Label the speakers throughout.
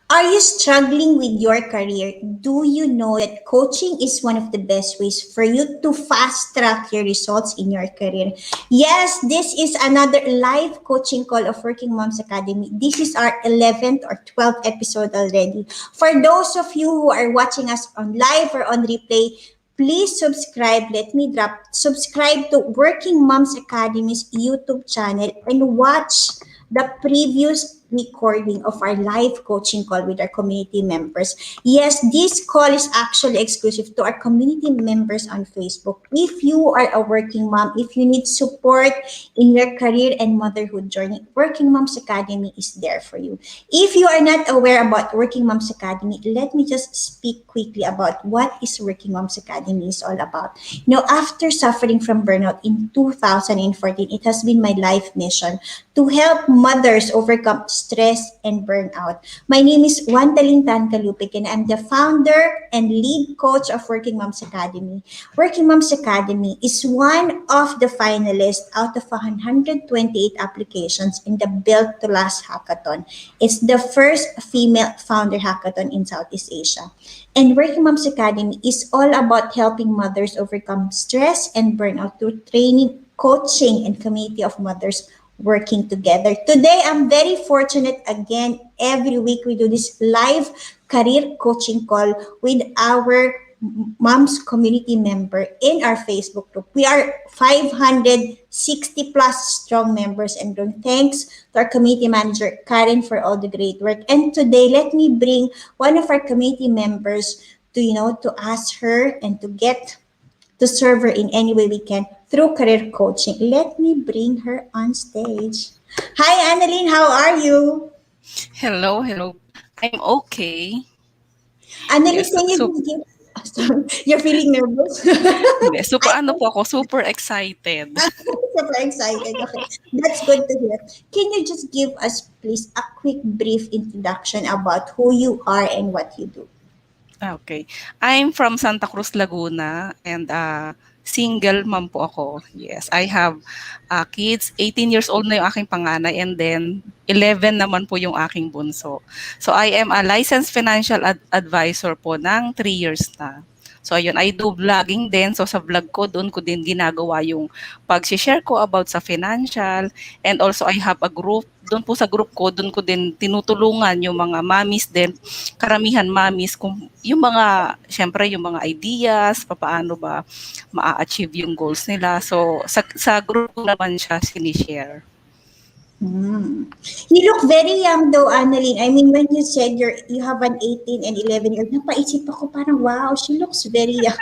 Speaker 1: Are you struggling with your career? Do you know that coaching is one of the best ways for you to fast track your results in your career? Yes, this is another live coaching call of Working Moms Academy. This is our 11th or 12th episode already. For those of you who are watching us on live or on replay, please subscribe. Let me drop. Subscribe to Working Moms Academy's YouTube channel and watch the previous recording of our live coaching call with our community members. Yes, this call is actually exclusive to our community members on Facebook. If you are a working mom, if you need support in your career and motherhood journey, Working Moms Academy is there for you. If you are not aware about Working Moms Academy, let me just speak quickly about what is Working Moms Academy is all about. After suffering from burnout in 2014, it has been my life mission to help mothers overcome stress and burnout. My name is Wandalyn Tan-Calupig and I'm the founder and lead coach of Working Moms Academy. Working Moms Academy is one of the finalists out of 128 applications in the Built to Last hackathon. It's the first female founder hackathon in Southeast Asia. And Working Moms Academy is all about helping mothers overcome stress and burnout through training, coaching, and community of mothers working together. Today, I'm very fortunate again. Every week, we do this live career coaching call with our moms community member in our Facebook group. We are 560 plus strong members and growing. Thanks to our community manager, Karen, for all the great work. And today, let me bring one of our community members to ask her and to serve her in any way we can through career coaching. Let me bring her on stage. Hi, Annalyn. How are you?
Speaker 2: Hello, hello. I'm okay.
Speaker 1: Annalyn,
Speaker 2: Yes,
Speaker 1: can you just give... Sorry, you're feeling nervous?
Speaker 2: hindi, super
Speaker 1: I
Speaker 2: ano po ako, super excited.
Speaker 1: Super excited. Okay, that's good to hear. Can you just give us, please, a quick brief introduction about who you are and what you do?
Speaker 2: Okay. I'm from Santa Cruz, Laguna, and single mom po ako. Yes, I have kids. 18 years old na yung aking panganay and then 11 naman po yung aking bunso. So I am a licensed financial advisor po ng 3 years na. So ayun, I do vlogging din. So sa vlog ko, doon ko din ginagawa yung pag-share ko about sa financial. And also I have a group. Doon po sa group ko, doon ko din tinutulungan yung mga mommies din, karamihan mommies, kung yung mga, syempre yung mga ideas, paano ba ma-achieve yung goals nila. So sa group ko naman siya sinishare.
Speaker 1: Hmm. You look very young though, Annalyn. I mean, when you said you have an 18 and 11-year-old, napaisip ako parang, wow, she looks very young.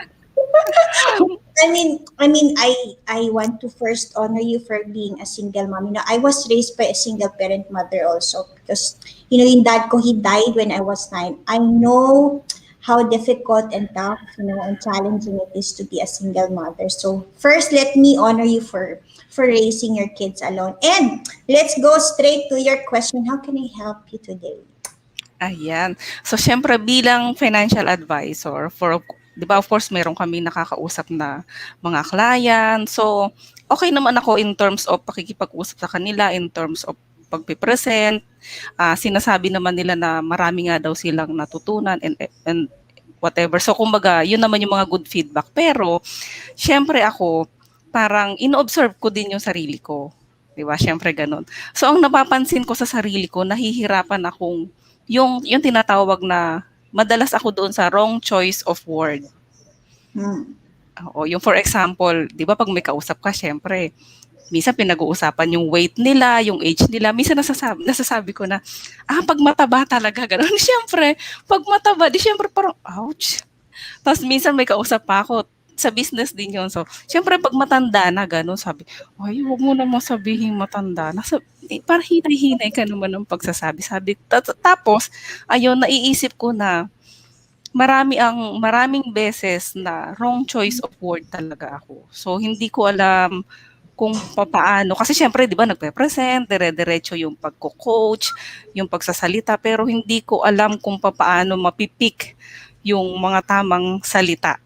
Speaker 1: I want to first honor you for being a single mom. I was raised by a single parent mother also because, yung dad ko, he died when I was 9. I know how difficult and tough, and challenging it is to be a single mother. So first, let me honor you for raising your kids alone. And let's go straight to your question. How can I help you today?
Speaker 2: Ayan. So, syempre bilang financial advisor, 'di ba, of course, meron kami nakakausap na mga client. So, okay naman ako in terms of pakikipag-usap sa kanila, in terms of pagpe-present. Sinasabi naman nila na marami nga daw silang natutunan and whatever. So, kumbaga, yun naman yung mga good feedback. Pero, syempre ako, parang ino-observe ko din yung sarili ko. 'Di ba? Syempre ganun. So, ang napapansin ko sa sarili ko, nahihirapan akong yung tinatawag na madalas ako doon sa wrong choice of word.
Speaker 1: Hmm.
Speaker 2: Oo, yung for example, 'di ba pag may kausap ka syempre, minsan pinag-uusapan yung weight nila, yung age nila. Minsan nasasabi ko na, pag mataba talaga gano'n. Siyempre, pag mataba, di siyempre parang, ouch. Tapos minsan may kausap pa ako, sa business din yun. So, siyempre pag matanda na gano'n, sabi, ay, huwag mo namang sabihin matanda na. Parang hinay-hinay ka naman ng pagsasabi. Tapos, ayun, naiisip ko na maraming beses na wrong choice of word talaga ako. So, hindi ko alam kung papaano. Kasi siyempre, di ba, nagpe-present, dire-diretso yung pagko-coach, yung pagsasalita, pero hindi ko alam kung papaano mapipik yung mga tamang salita.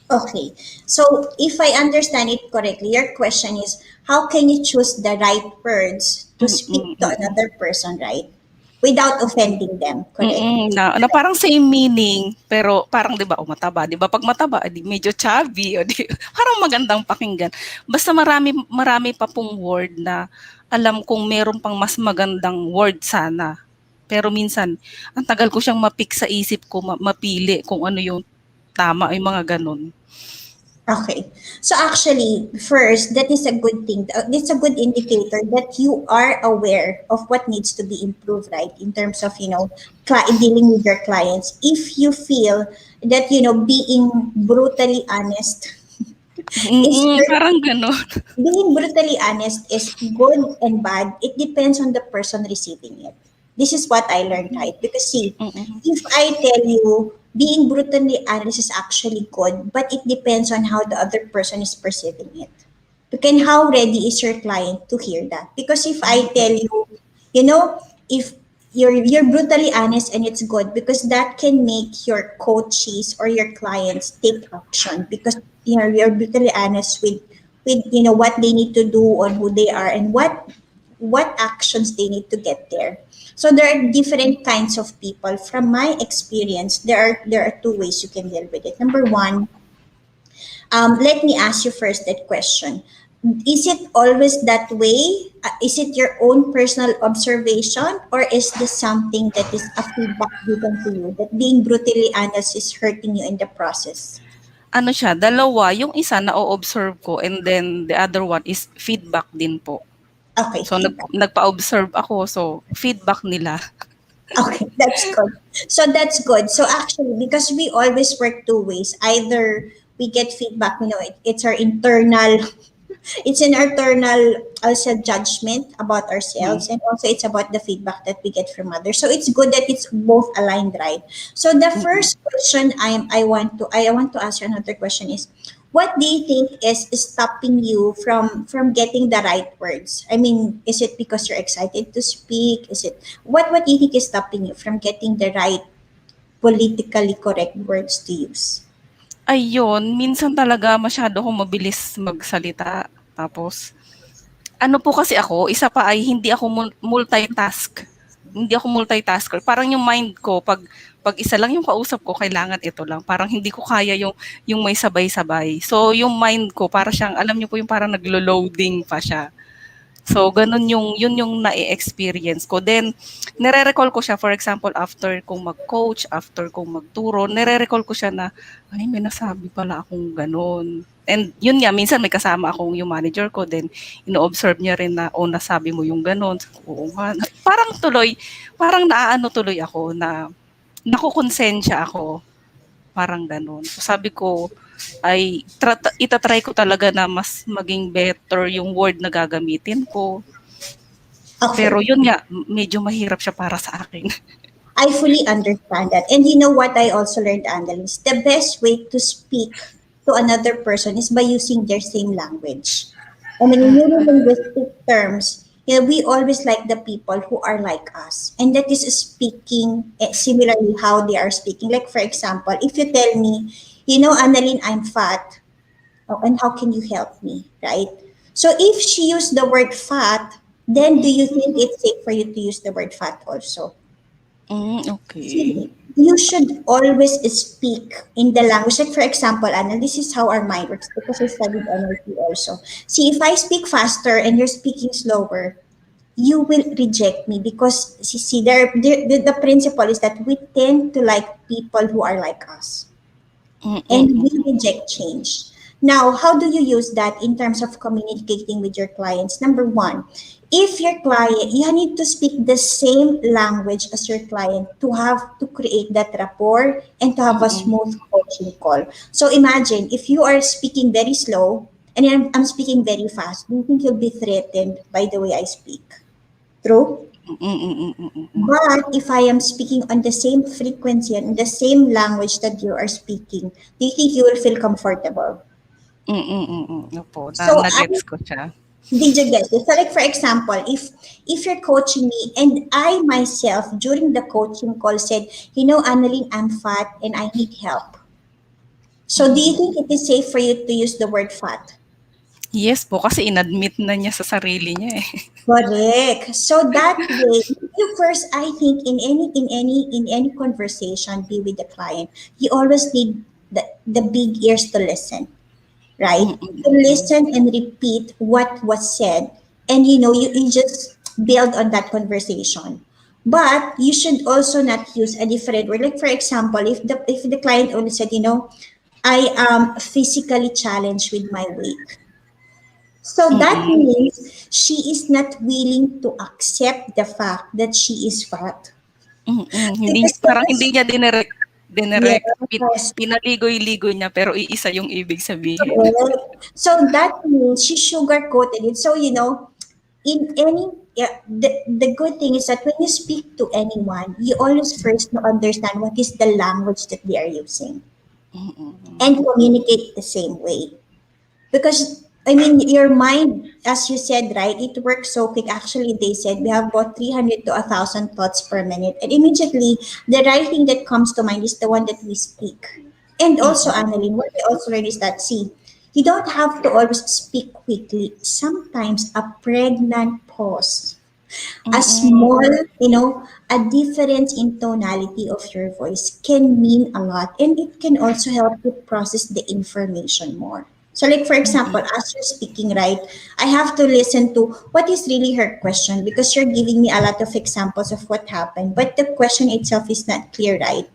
Speaker 1: Okay. So, if I understand it correctly, your question is how can you choose the right words to speak to
Speaker 2: Mm.
Speaker 1: another person, right? without offending them, correct?
Speaker 2: Na parang same meaning, pero parang 'di ba, mataba, 'di ba 'pag mataba, eh, medyo chubby, o 'di parang magandang pakinggan. Basta marami marami pa pong word na alam kong meron pang mas magandang word sana. Pero minsan ang tagal ko siyang ma-pick sa isip ko, mapili kung ano yung tama, yung mga gano'n.
Speaker 1: Okay. So actually, first, that is a good thing. It's a good indicator that you are aware of what needs to be improved, right? In terms of, dealing with your clients. If you feel that, being brutally honest is
Speaker 2: Parang gano'n.
Speaker 1: being brutally honest is good and bad. It depends on the person receiving it. This is what I learned, right? Because see,
Speaker 2: Mm.
Speaker 1: if I tell you being brutally honest is actually good, but it depends on how the other person is perceiving it. Because how ready is your client to hear that? Because if I tell you, if you're brutally honest and it's good because that can make your coaches or your clients take action because you're brutally honest with what they need to do on who they are and what actions they need to get there. So there are different kinds of people. From my experience, there are two ways you can deal with it. Number one, let me ask you first that question. Is it always that way? Is it your own personal observation, or is this something that is a feedback given to you that being brutally honest is hurting you in the process?
Speaker 2: Ano siya, dalawa, yung isa na-o-observe ko and then the other one is feedback din po.
Speaker 1: Okay,
Speaker 2: So
Speaker 1: feedback.
Speaker 2: nagpa-observe ako, so feedback nila.
Speaker 1: Okay, that's good. So that's good. So actually, because we always work two ways, either we get feedback, it's our internal it's an internal also judgment about
Speaker 2: Mm,
Speaker 1: ourselves, and also it's about the feedback that we get from others, so it's good that it's both aligned, right? So the
Speaker 2: mm.
Speaker 1: first question I want to ask you another question is, what do you think is stopping you from getting the right words? I mean, is it because you're excited to speak? Is it what do you think is stopping you from getting the right politically correct words to use?
Speaker 2: Ayun, minsan talaga masyado akong mabilis magsalita. Tapos ano po kasi ako, isa pa ay hindi ako multitask. Hindi ako multitasker. Parang yung mind ko 'pag isa lang yung kausap ko, kailangan ito lang. Parang hindi ko kaya yung may sabay-sabay. So yung mind ko para siyang alam niyo po yung parang naglo-loading pa siya. So gano'n yun yung na-e-experience ko. Then nire-recall ko siya, for example, after kong mag-coach, after kong magturo, nire-recall ko siya na, "Ay, may nasabi pala akong gano'n." And yun nga, minsan may kasama akong yung manager ko, then ino-observe niya rin na, "Oh, nasabi mo yung gano'n." Sabi ko, "Oo nga." Parang naaano tuloy ako na nakokonsensya ako, parang gano'n. So sabi ko ay ita-try ko talaga na mas maging better yung word na gagamitin ko. Pero
Speaker 1: Okay.
Speaker 2: yun nga, medyo mahirap siya para sa akin.
Speaker 1: I fully understand that. And you know what I also learned, Annalyn, the best way to speak to another person is by using their same language. I mean, in neurolinguistic terms, we always like the people who are like us. And that is speaking similarly how they are speaking. Like, for example, if you tell me, Annalyn, I'm fat, oh, and how can you help me, right? So if she used the word fat, then do you think it's safe for you to use the word fat also?
Speaker 2: Okay.
Speaker 1: See, you should always speak in the language. Like for example, Anna, this is how our mind works because I studied NLP also. See, if I speak faster and you're speaking slower, you will reject me because see the principle is that we tend to like people who are like us, and we
Speaker 2: Mm.
Speaker 1: reject change. Now, how do you use that in terms of communicating with your clients? Number one, if your client, you need to speak the same language as your client to have to create that rapport and to have a
Speaker 2: Mm.
Speaker 1: smooth coaching call. So imagine if you are speaking very slow and I'm speaking very fast, do you think you'll be threatened by the way I speak? True?
Speaker 2: Mm.
Speaker 1: But if I am speaking on the same frequency and the same language that you are speaking, do you think you will feel comfortable?
Speaker 2: Opo,
Speaker 1: So
Speaker 2: na-gets ko siya.
Speaker 1: did you get it? So like for example, if you're coaching me and I myself during the coaching call said, Annalyn, I'm fat and I need help. So do you think it is safe for you to use the word fat?
Speaker 2: Yes po, kasi inadmit na niya sa sarili niya eh.
Speaker 1: Correct. So that way, you first, I think, in any conversation, be with the client, you always need the big ears to listen, right?
Speaker 2: Mm,
Speaker 1: To
Speaker 2: mm,
Speaker 1: listen and repeat what was said, and you just build on that conversation. But you should also not use a different word. Like for example, if the client only said, I am physically challenged with my weight. So that
Speaker 2: mm,
Speaker 1: means she is not willing to accept the fact that she is fat.
Speaker 2: Hindi
Speaker 1: Because
Speaker 2: parang hindi niya dinirect,
Speaker 1: yes,
Speaker 2: pinaligoy-ligoy niya pero iisa yung ibig sabihin.
Speaker 1: correct. So that means she sugar-coated it. So, in any, yeah, the good thing is that when you speak to anyone, you always first know, understand what is the language that they are using
Speaker 2: Mm,
Speaker 1: and communicate the same way. Because I mean, your mind, as you said, right, it works so quick. Actually, they said we have about 300 to 1,000 thoughts per minute, and immediately the right thing that comes to mind is the one that we speak. And also,
Speaker 2: mm,
Speaker 1: Annalyn, what I also learned is that, see, you don't have to always speak quickly. Sometimes a pregnant pause, a
Speaker 2: mm,
Speaker 1: small, a difference in tonality of your voice can mean a lot, and it can also help you process the information more. So, like for example,
Speaker 2: mm,
Speaker 1: as you're speaking, right, I have to listen to what is really her question because you're giving me a lot of examples of what happened, but the question itself is not clear, right?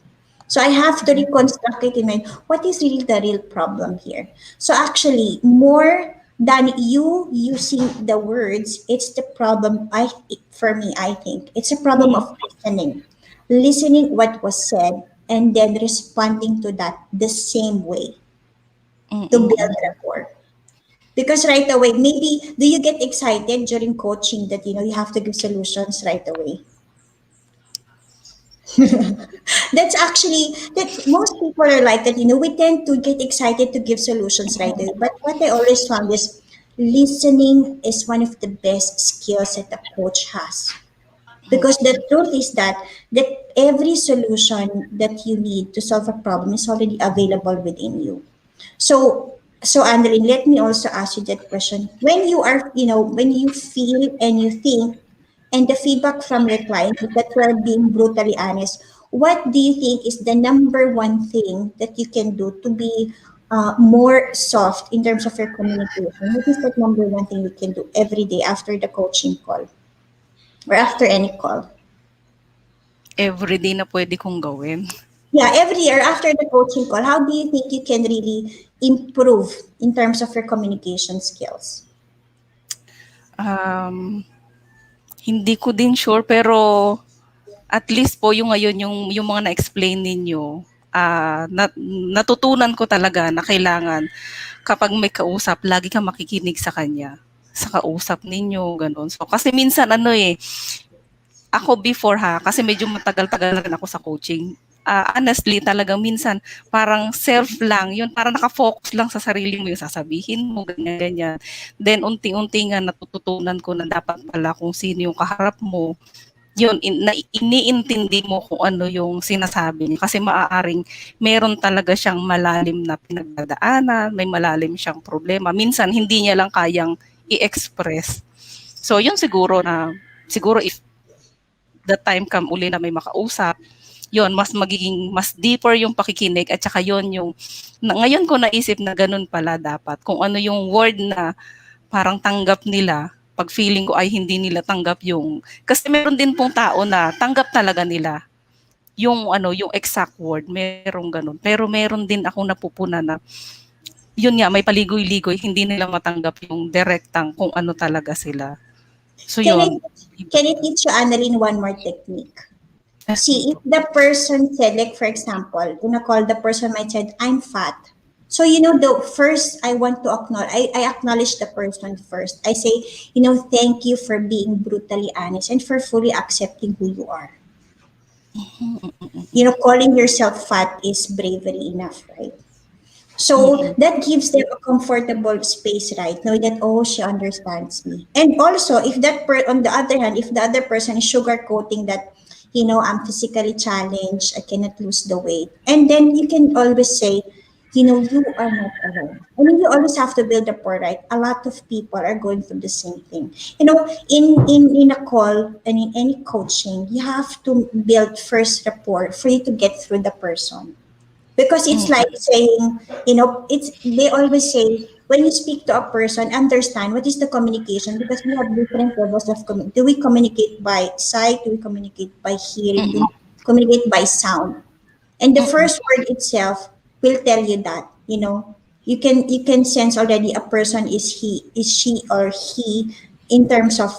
Speaker 1: So I have to reconstruct it in mind. What is really the real problem here? So actually, more than you using the words, it's the problem. For me, I think it's a problem
Speaker 2: mm,
Speaker 1: of listening what was said, and then responding to that the same way to build
Speaker 2: mm.
Speaker 1: rapport. Because right away, maybe do you get excited during coaching that you have to give solutions right away? That's actually that most people are like that. We tend to get excited to give solutions right away. But what I always found is listening is one of the best skills that a coach has. Because the truth is that every solution that you need to solve a problem is already available within you. So Annalyn, let me also ask you that question. When you feel and you think, and the feedback from your client is that you are being brutally honest, what do you think is the number one thing that you can do to be more soft in terms of your communication? What is that number one thing you can do every day after the coaching call or after any call?
Speaker 2: Everyday na puwede kong gawin.
Speaker 1: Yeah, every year after the coaching call, how do you think you can really improve in terms of your communication skills?
Speaker 2: Um, Hindi ko din sure pero at least po yung ngayon yung mga na-explain ninyo, natutunan ko talaga na kailangan kapag may kausap lagi kang makikinig sa kanya, sa kausap ninyo gano'n. So kasi minsan ano, eh, ako before kasi medyo matagal-tagal na rin ako sa coaching. Honestly talagang minsan parang self lang, yun parang naka-focus lang sa sarili mo, yung sasabihin mo ganyan-ganyan. Then unti-unti nga natututunan ko na dapat pala kung sino yung kaharap mo, yun iniintindi mo kung ano yung sinasabi niya kasi maaaring meron talaga siyang malalim na pinagdadaanan, may malalim siyang problema. Minsan hindi niya lang kayang i-express. So yun siguro if the time come uli na may makausap, yun mas deeper yung pakikinig at saka yun yung ngayon ko naisip na ganun pala dapat kung ano yung word na parang tanggap nila, 'pag feeling ko ay hindi nila tanggap yung kasi meron din pong tao na tanggap talaga nila yung ano, yung exact word, merong gano'n. Pero meron din akong napupunan na yun nga, may paligoy-ligoy, hindi nila matanggap yung direktang kung ano talaga sila. So
Speaker 1: Can I
Speaker 2: yun,
Speaker 1: can I teach you, Annalyn, one more technique?
Speaker 2: sige
Speaker 1: See, if
Speaker 2: po.
Speaker 1: the person said, like for example, in a call, the person might said, I'm fat. So, the first I want to acknowledge, I acknowledge the person first. I say, thank you for being brutally honest and for fully accepting who you are. Calling yourself fat is bravery enough, right? So
Speaker 2: Mm,
Speaker 1: that gives them a comfortable space, right? Knowing that, oh, she understands me. And also, on the other hand, if the other person is sugarcoating that, I'm physically challenged, I cannot lose the weight. And then you can always say, you are not alone. I mean, you always have to build rapport, right? A lot of people are going through the same thing. In a call and in any coaching, you have to build first rapport for you to get through the person. Because it's like
Speaker 2: Mm-mm.
Speaker 1: saying, it's they always say when you speak to a person, understand what is the communication, because we have different levels of communication. Do we communicate by sight? Do we communicate by hearing? Do we
Speaker 2: Mm-mm.
Speaker 1: communicate by sound? And the
Speaker 2: Mm-mm.
Speaker 1: first word itself will tell you that, you can sense already a person, is she or he, in terms of,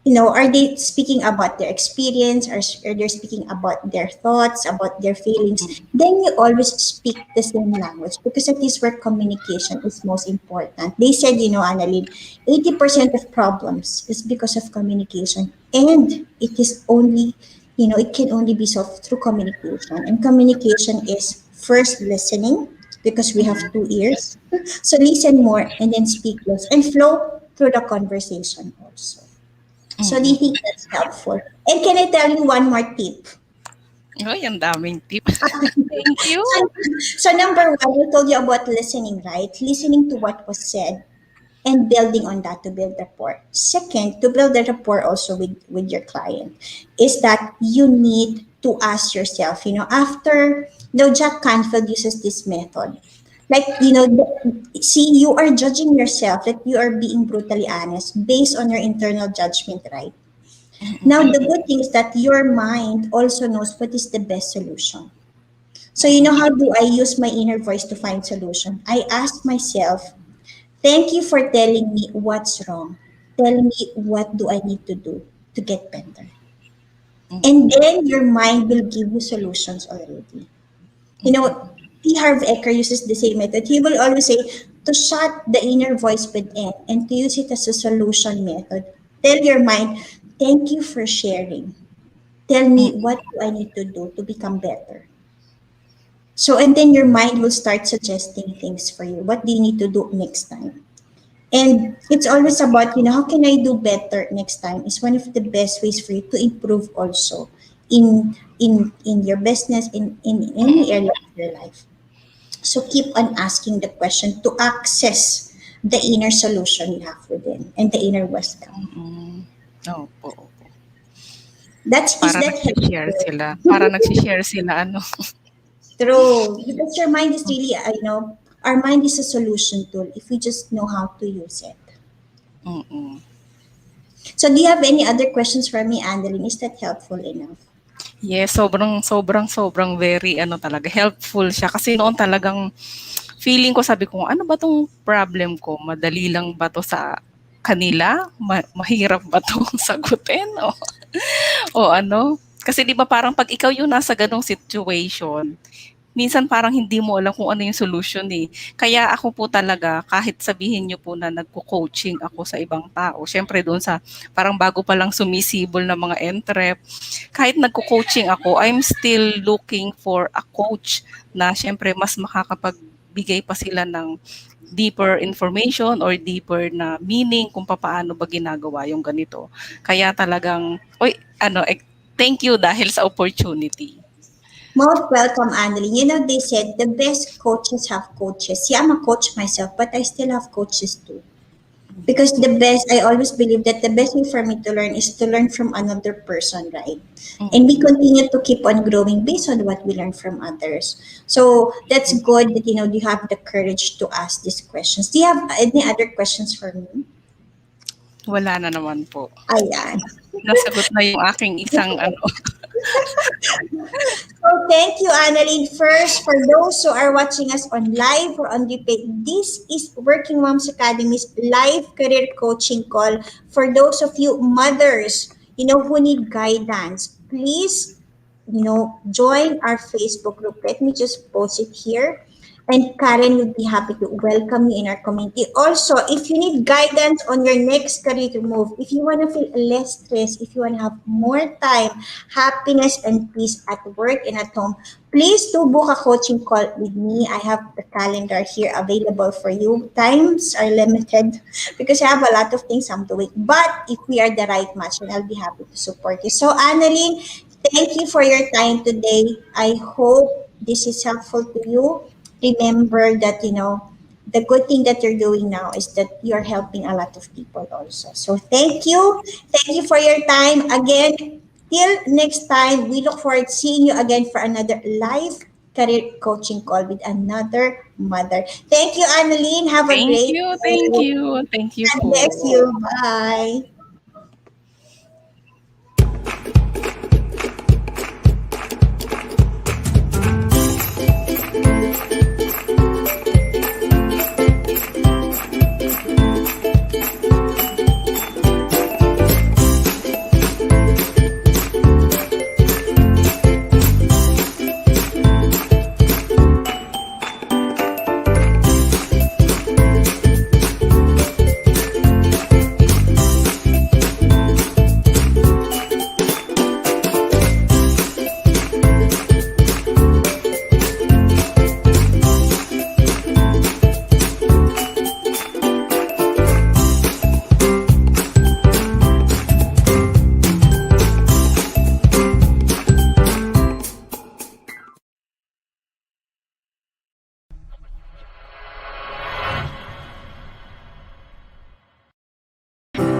Speaker 1: are they speaking about their experience, or they're speaking about their thoughts, about their feelings. Then you always speak the same language, because that is where communication is most important. They said, Annalyn, 80% of problems is because of communication, and it can only be solved through communication. And communication is first listening, because we have two ears. So listen more and then speak less, and flow through the conversation also. So do you
Speaker 2: Mm-mm.
Speaker 1: think that's helpful? And can I tell you one more tip?
Speaker 2: Uy, ang daming tip. Thank you.
Speaker 1: So, so number one, I told you about listening, right? Listening to what was said and building on that to build rapport. Second, to build the rapport also with your client, is that you need to ask yourself, after, Jack Canfield uses this method. Like, see, you are judging yourself, that you are being brutally honest based on your internal judgment, right? Now, the good thing is that your mind also knows what is the best solution. So, how do I use my inner voice to find solution? I ask myself, thank you for telling me what's wrong. Tell me, what do I need to do to get better? And
Speaker 2: Mm-mm.
Speaker 1: then your mind will give you solutions already. You know, T. Harv Eker uses the same method. He will always say to shut the inner voice within and to use it as a solution method. Tell your mind, thank you for sharing. Tell me,
Speaker 2: Mm-mm.
Speaker 1: what do I need to do to become better? So, and then your mind will start suggesting things for you. What do you need to do next time? And it's always about, how can I do better next time, is one of the best ways for you to improve also in your business, in any area of your life. So keep on asking the question to access the inner solution you have within and the inner wisdom.
Speaker 2: Mm-mm. Opo, opo.
Speaker 1: Is
Speaker 2: Para
Speaker 1: that
Speaker 2: nagshi-share
Speaker 1: helpful?
Speaker 2: sila. Para nagshi-share sila ano.
Speaker 1: True. Because your mind is really, our mind is a solution tool if we just know how to use it.
Speaker 2: Mm.
Speaker 1: So do you have any other questions for me, Annalyn? Is that helpful enough?
Speaker 2: Yes, sobrang very ano talaga, helpful siya. Kasi noon talagang feeling ko, sabi ko, ano ba 'tong problem ko? Madali lang ba 'to sa kanila? Mahirap ba 'tong sagutin o ano? Kasi 'di ba parang 'pag ikaw yung nasa gano'ng situation, minsan parang hindi mo alam kung ano yung solution, eh. Kaya ako po talaga, kahit sabihin niyo po na nagco-coaching ako sa ibang tao, siyempre doon sa parang bago pa lang sumisibol na mga entrep, kahit nagco-coaching ako, I'm still looking for a coach na siyempre mas makakapagbigay pa sila ng deeper information or deeper na meaning kung paano ba ginagawa yung ganito. Kaya talagang, thank you dahil sa opportunity.
Speaker 1: Most welcome, Annalyn. They said the best coaches have coaches. Yeah, I'm a coach myself, but I still have coaches too. Because I always believe that the best way for me to learn is to learn from another person, right? And we
Speaker 2: Mm.
Speaker 1: continue to keep on growing based on what we learn from others. So that's good that, you have the courage to ask these questions. Do you have any other questions for me?
Speaker 2: Wala na naman po.
Speaker 1: Ayan.
Speaker 2: Nasagot na yung aking isang ano.
Speaker 1: So thank you, Annalyn. First, for those who are watching us on live or on replay, this is Working Moms Academy's live career coaching call. For those of you mothers, who need guidance, please, join our Facebook group. Let me just post it here. And Karen will be happy to welcome you in our community. Also, if you need guidance on your next career move, if you want to feel less stress, if you want to have more time, happiness, and peace at work and at home, please do book a coaching call with me. I have the calendar here available for you. Times are limited because I have a lot of things I'm doing. But if we are the right match, then I'll be happy to support you. So, Annalyn, thank you for your time today. I hope this is helpful to you. remember that, the good thing that you're doing now is that you're helping a lot of people also. So thank you. Thank you for your time. Again, till next time, we look forward to seeing you again for another live career coaching call with another mother. Thank you, Annalyn. Have a
Speaker 2: Thank
Speaker 1: great
Speaker 2: you, thank
Speaker 1: day.
Speaker 2: you, thank you
Speaker 1: God bless
Speaker 2: po.
Speaker 1: you. Bye.